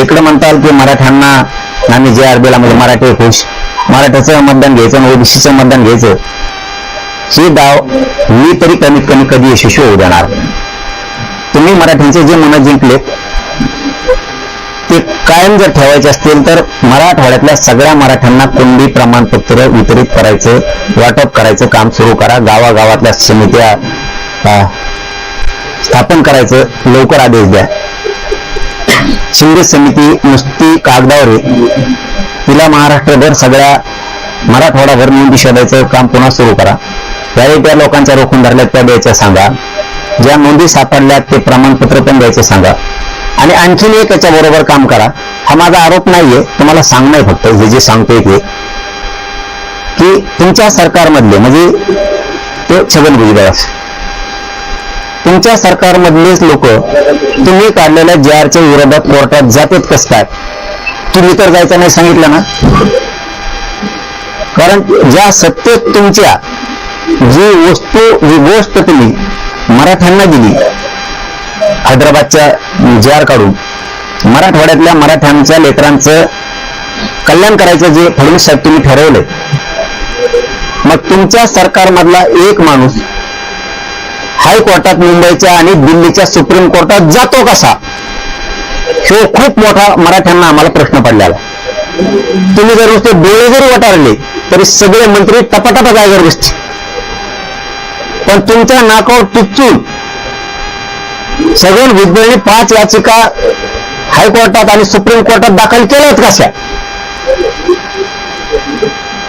इकडे म्हणताल की मराठ्यांना आम्ही जे दिला म्हणजे मराठी खुश, मराठ्याचं मतदान घ्यायचं आणि ओबीसीचं मतदान घ्यायचं, हे डाव मी तरी कमीत कमी कधी यशस्वी होऊ देणार. तुम्ही मराठ्यांचे जे मन जिंकले ते कायम जर ठेवायचे असतील तर मराठवाड्यातल्या सगळ्या मराठ्यांना कुणबी प्रमाणपत्र वितरित करायचं, वाटप करायचं काम सुरू करा. गावागावातल्या समित्या स्थापन करायचं, लवकर आदेश द्या. शिंदे समिती नुसती कागदावर आहे, तिला महाराष्ट्रभर सगळ्या मराठवाडाभर नोंदी शोधायचं काम पुन्हा सुरू करा. त्या लोकांच्या रोखून धरल्यात त्या द्यायच्या सांगा, ज्या नोंदी सापडल्यात ते प्रमाणपत्र पण द्यायचं सांगा. आणि आणखीन एक याच्या बरोबर काम करा. हा माझा आरोप नाहीये, तुम्हाला सांगणं फक्त हे जे सांगतोय ते की तुमच्या सरकारमधले म्हणजे ते छगन भुजबळ, तुमच्या सरकारमधलेच लोक तुम्ही काढलेल्या JRच्या विरोधात कोर्टात जातात कसं काय? तुम्ही तर जायचं नाही सांगितलं ना. कारण ज्या सत्तेत तुमच्या जी गोष्ट तुम्ही मराठ्यांना दिली, हैदराबादच्या JR काढून मराठवाड्यातल्या मराठ्यांच्या लेकरांचं कल्याण करायचं जे फडणवीस साहेब तुम्ही ठरवलंय, मग तुमच्या सरकारमधला एक माणूस हायकोर्टात मुंबईच्या आणि दिल्लीच्या सुप्रीम कोर्टात जातो कसा? हे खूप मोठा मराठ्यांना आम्हाला प्रश्न पडलेला. तुम्ही जर नुसते डोळे जरी वटारले तरी सगळे मंत्री टपाटपा जागेवर बसतील, पण तुमच्या नाकावर टिचून छगन भुजबळांनी 5 याचिका हायकोर्टात आणि सुप्रीम कोर्टात दाखल केल्यात कशा?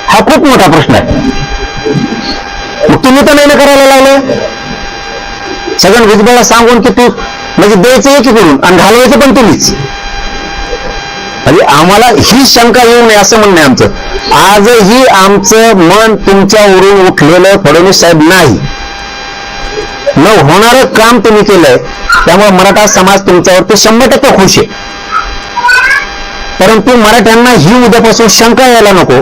हा खूप मोठा प्रश्न आहे. मग तुम्ही तर नाही ना करायला लावलं. छगन भुजबळला सांगून की तू म्हणजे द्यायचं एकीकडून आणि घालवायचं पण तुम्हीच. म्हणजे आम्हाला ही शंका येऊ नये असं म्हणणं आहे आमचं. आजही आमचं मन तुमच्यावरून उठलेलं फडणवीस साहेब नाही, न होणारं काम तुम्ही केलंय. त्यामुळे मराठा समाज तुमच्यावरती 100% खुश आहे. परंतु मराठ्यांना ही उद्यापासून शंका यायला नको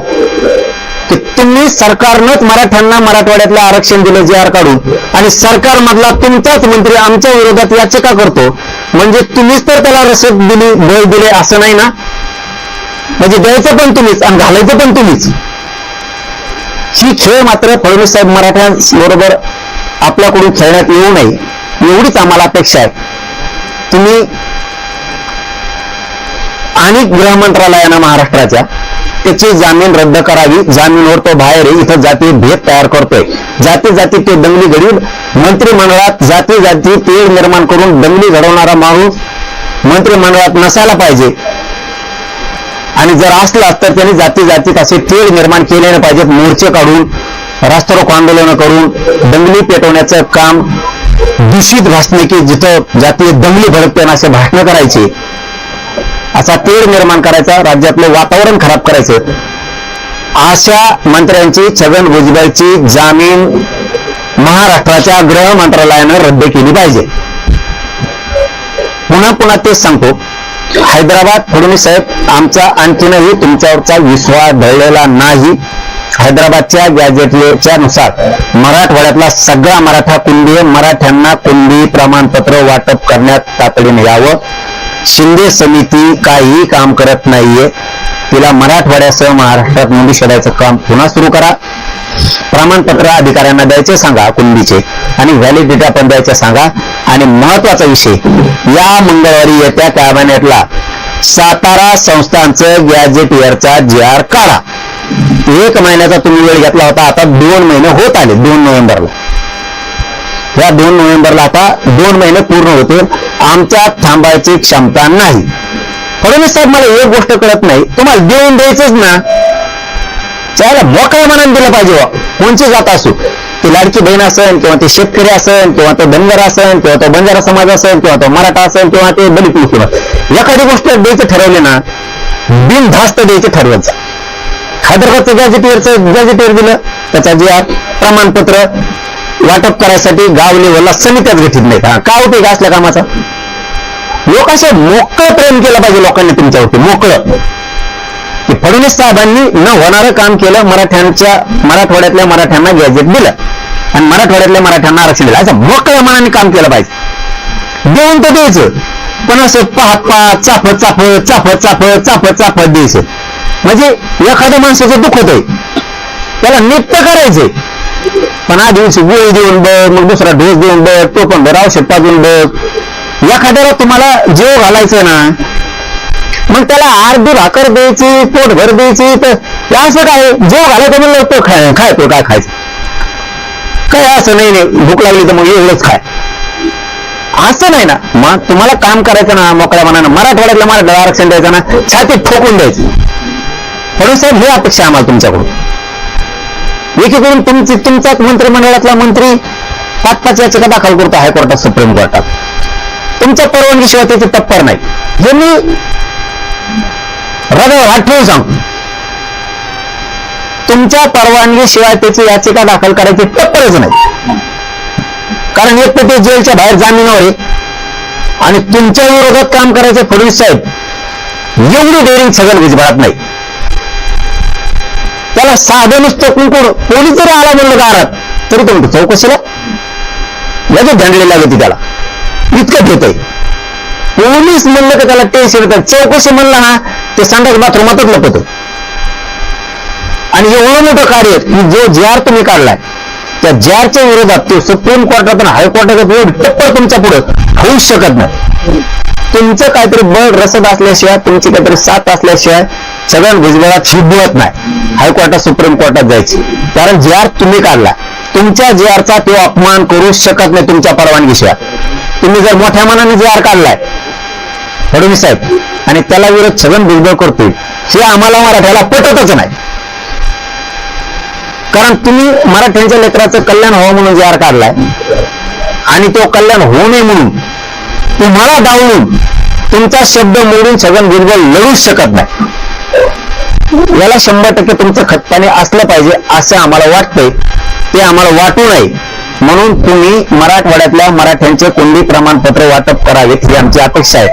की तुम्ही सरकारनंच मराठ्यांना मराठवाड्यातलं आरक्षण दिलं JR काढून आणि सरकारमधला तुमचाच मंत्री आमच्या विरोधात याचिका करतो, म्हणजे तुम्हीच तर त्याला रसद दिली, बळ दिले असं नाही ना. म्हणजे द्यायचं पण तुम्हीच आणि घालायचं पण तुम्हीच. ही खेळ मात्र फडणवीस साहेब मराठ्यांबरोबर आपल्याकडून खेळण्यात येऊ नये एवढीच आम्हाला अपेक्षा आहे. तुम्ही आणि गृह मंत्रालयानं महाराष्ट्राच्या त्याची जामीन रद्द करावी. जामीनवर तो बाहेर इथं जाती भेद तयार करतोय. जाती जाती ते दंगली घडून मंत्रिमंडळात जाती जाती तेढ निर्माण करून दंगली घडवणारा माणूस मंत्रिमंडळात नसायला पाहिजे. आणि जर असला तर त्यांनी जाती जातीत असे तेढ निर्माण केले नाही पाहिजेत. मोर्चे काढून, रास्तारोको आंदोलन करून दंगली पेटवण्याचं काम, दूषित भाषणे की जिथं जातीय दंगली भडकते असे भाषणं करायचे, असा तेढ निर्माण करायचा, राज्यातलं वातावरण खराब करायचं. अशा मंत्र्यांची, छगन भुजबळची जामीन महाराष्ट्राच्या गृह मंत्रालयानं रद्द केली पाहिजे. पुन्हा पुन्हा तेच सांगतो, हैदराबाद फडणवीस साहेब आमचा आणखीनही तुमच्यावरचा विश्वास ढळलेला नाही. हैदराबादच्या गॅजेटच्या नुसार मराठवाड्यातला सगळा मराठा कुणबी मराठ्यांना कुणबी प्रमाणपत्र वाटप करण्यात तातडीने यावं. शिंदे समिती काही काम करत नाहीये, तिला मराठवाड्यासह महाराष्ट्रात नोंदी शोधायचं काम पुन्हा सुरू करा. प्रमाणपत्र अधिकाऱ्यांना द्यायचे सांगा कुणबीचे, आणि व्हॅलिडिटी पण द्यायचे सांगा. आणि महत्वाचा विषय, या मंगळवारी येत्या कॅबिनेटला सातारा संस्थांचं गॅजेटियरचा JR काढा. 1 महिन्याचा तुम्ही वेळ घेतला होता, आता 2 महिने होत आले. 2 नोव्हेंबरला, या 2 नोव्हेंबरला आता 2 महिने पूर्ण होते. आमच्यात थांबायची क्षमता नाही. फडणवीस साहेब मला एक गोष्ट कळत नाही, तुम्हाला देऊन द्यायचंच ना, त्याला मोकळ्या मनाने दिलं पाहिजे. कोणची जात असो, ती लाडकी बहीण असेल किंवा ते शेतकरी असेल किंवा तो धनगर असेल किंवा तो बंजारा समाज असेल किंवा तो मराठा असेल किंवा ते दलित मुस्लिम, एखादी गोष्ट द्यायचं ठरवले ना, बिनधास्त द्यायचं ठरवायचं. हैदराबादचं गॅजेटियर दिलं, त्याचा JR प्रमाणपत्र वाटप करायसाठी गाव लेवलला समित्याच गठीत नाहीत. काय उपयोग असल्या कामाचा? लोक असे मोकळं प्रेम केलं पाहिजे लोकांनी तुमच्यावरती, मोकळं. की फडणवीस साहेबांनी न होणारं काम केलं, मराठवाड्यातल्या मराठ्यांना गॅजेट दिलं आणि मराठवाड्यातल्या मराठ्यांना आरक्षण दिलं, असं मोकळ्या मनाने काम केलं पाहिजे. देऊन तर द्यायचं, पण असं पाहत चाफत चाफत द्यायचं. म्हणजे एखाद्या माणसाचं दुःख होतंय, त्याला नित्य करायचंय, पण आधी गोळी देऊन बघ, मग दुसरा डोस देऊन बघ, तो पण बरं औषध पाजून बघ. एखाद्याला तुम्हाला जीव घालायचं ना, मग त्याला अर्धी भाकर द्यायची, पोटभर द्यायची, तर असं काय जीव घालायचं म्हणलं तो खायतो काय खायचं, काय असं नाही भूक लागली तर मग एवढंच खाय, असं नाही ना. मग तुम्हाला काम करायचं ना मोकळ्या मनानं, मराठवाड्यातलं आरक्षण द्यायचं ना, छातीत ठोकून द्यायचं. म्हणून साहेब ही अपेक्षा आम्हाला तुमच्याकडून. एकीकडून तुमचाच मंत्रिमंडळातला मंत्री 5-5 याचिका दाखल करतो हायकोर्टात, सुप्रीम कोर्टात. तुमच्या परवानगीशिवाय त्याची टप्पर नाही. हे मी हृदयावर हात ठेवून सांगतो, तुमच्या परवानगीशिवाय त्याची याचिका दाखल करायची टप्परच नाही. कारण एक तर ते जेलच्या बाहेर जामिनावर आहे, आणि तुमच्या विरोधात काम करायचे फडणवीस साहेब एवढी डेअरिंग सगळं भुजबळात नाही. त्याला साधं नुसतं कुंकून पोलीस जरी आला म्हणलं दारात तरी तो म्हणतो चौकशीला लगेच दंडले लागते, त्याला इतकं घेतय. पोलीस म्हणलं तर त्याला टेन्शन येतात, चौकशी म्हणलं ना ते संडास बाथरूमातच लपत. आणि एवढं मोठं कार्य की जो जार तुम्ही काढलाय त्या जारच्या विरोधात ते सुप्रीम कोर्टात हायकोर्टात टप्पर तुमच्या पुढं होऊच शकत नाही. तुमचं काहीतरी बळ रसद असल्याशिवाय, तुमची काहीतरी साथ असल्याशिवाय सगळ्या भुजबळात हिबवत नाही हायकोर्टात सुप्रीम कोर्टात जायची. कारण जार तुम्ही काढला, तुमच्या जारचा तो अपमान करू शकत नाही तुमच्या परवानगीशिवाय. तुम्ही जर मोठ्या मनाने जार काढलाय फडणवीस साहेब, आणि त्याला विरोध छगन भुजबळ करतोय, हे आम्हाला मराठ्याला पटतच नाही. कारण तुम्ही मराठ्यांच्या लेकराचं कल्याण व्हावं म्हणून जार काढलाय, आणि तो कल्याण होऊ नये म्हणून तुम्हाला डावलून तुमचा शब्द मोडून छगन भुजबळ लढूच शकत नाही. याला 100% तुमचं खतपाणी असलं पाहिजे असं आम्हाला वाटतंय. ते आम्हाला वाटू नये म्हणून तुम्ही मराठवाड्यातल्या मराठ्यांचे कोणती प्रमाणपत्र वाटप करावेत ही आमची अपेक्षा आहे.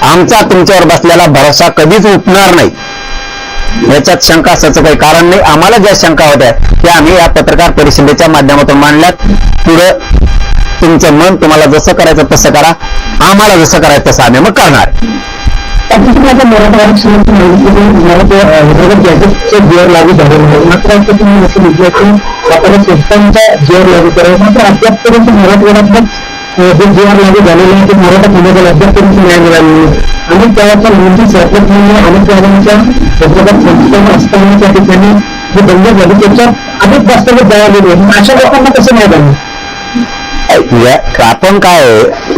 आमचा तुमच्यावर बसलेला भरोसा कधीच उठणार नाही, याच्यात शंका असायचं काही कारण नाही. आम्हाला ज्या शंका होत्या त्या आम्ही या पत्रकार परिषदेच्या माध्यमातून मांडल्यात. पुढं तुमचं मन तुम्हाला जसं करायचं तसं करा, आम्हाला जसं करायचं तसं आम्ही मग करणार. मराठा आरक्षणाची जीवर लागू झालेलं आहे, मात्र तुम्ही असं म्हटलं की आपण संस्थांच्या जीवर लागू करायचं, मात्र अद्यापपर्यंत मराठवाड्यातलं जे जीवर लागू झालेलं आहे ते मराठा समाजाला अद्यापपर्यंत न्याय मिळालेला नाही. आणि त्याच्या नोंदी सरपंच अनेक वादांच्या संस्था असताना त्या ठिकाणी जे बंद झाले त्याच्यात अनेक वास्तविक दया गेली आहे. अशा लोकांना कसं न्याय द्यावं? आपण काय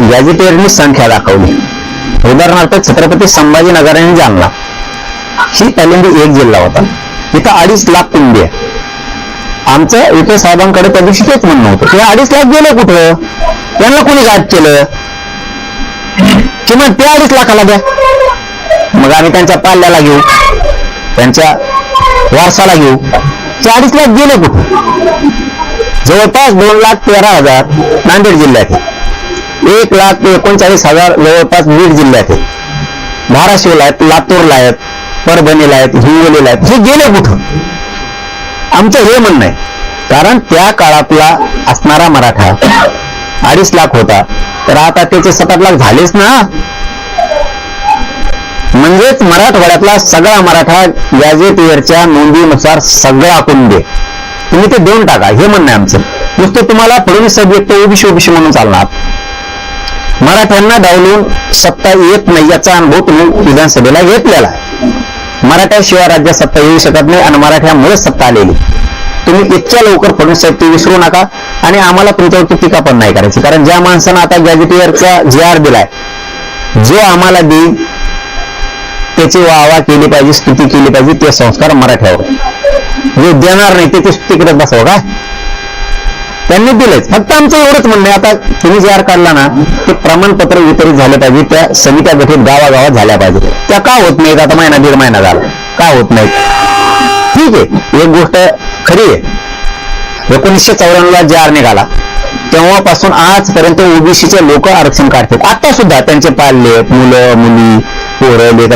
गॅजेटेअरनी संख्या दाखवली. उदाहरणार्थ छत्रपती संभाजीनगर आणि जालना ही पहिल्यांदा एक जिल्हा होता, इथं 2.5 लाख कुंडी आहे. आमचं विखे साहेबांकडे त्या दिवशी तेच म्हणणं होतं की 2.5 लाख गेले कुठं, त्यांना कोणी गाठ केलं, किंवा ते 2.5 लाखाला द्या, मग आम्ही त्यांच्या पाल्याला घेऊ, त्यांच्या वारसाला घेऊ. ते 2.5 लाख गेले कुठं? जवळपास 2,13,000 नांदेड जिल्ह्यात, 1,39,000 जवळपास बीड जिल्ह्यात आहे, धाराशिवला आहेत, लातूरला आहेत, परभणीला आहेत, हिंगोलीला आहेत. हे गेले कुठं? आमचं हे म्हणणं आहे. कारण त्या काळातला असणारा मराठा 2.5 लाख होता, तर आता त्याचे 7-8 लाख झालेच ना. म्हणजेच मराठवाड्यातला सगळा मराठा गॅजेटियरच्या नोंदीनुसार सगळा कुंडे तुम्ही ते देऊन टाका, हे म्हणणं आहे आमचं. नुसतं तुम्हाला फडणवीस साहेब येतो ओबीसी म्हणून चालणार, मराठ्यांना डावलून सत्ता येत नाही याचा अनुभव तुम्ही विधानसभेला घेतलेला आहे. मराठ्याशिवाय राज्यात सत्ता येऊ शकत नाही, आणि मराठ्यामुळेच सत्ता आलेली. तुम्ही इतक्या लवकर फडणवीस साहेब ते विसरू नका, आणि आम्हाला तुमच्यावरती टीका पण नाही करायची. कारण ज्या माणसानं आता गॅजेटियरचा GR दिलाय, जो आम्हाला देईल त्याची वाहवा केली पाहिजे, स्तुती केली पाहिजे, ते संस्कार मराठ्यावर. जे देणार नाही ते तिकडे बसव का, त्यांनी दिलेच. फक्त आमचं एवढंच म्हणणं आहे, आता तुम्ही GR काढला ना ते प्रमाणपत्र वितरित झाले पाहिजे, त्या समित्या गठीत गावागावात झाल्या पाहिजे. त्या का होत नाहीत? आता 1-1.5 महिना झाला, का होत नाहीत? ठीक आहे, एक गोष्ट खरी आहे, 1994 ला GR निघाला तेव्हापासून आजपर्यंत ओबीसीचे लोक आरक्षण काढतात. आता सुद्धा त्यांचे पाल्य मुलं मुली पोरं लेकरा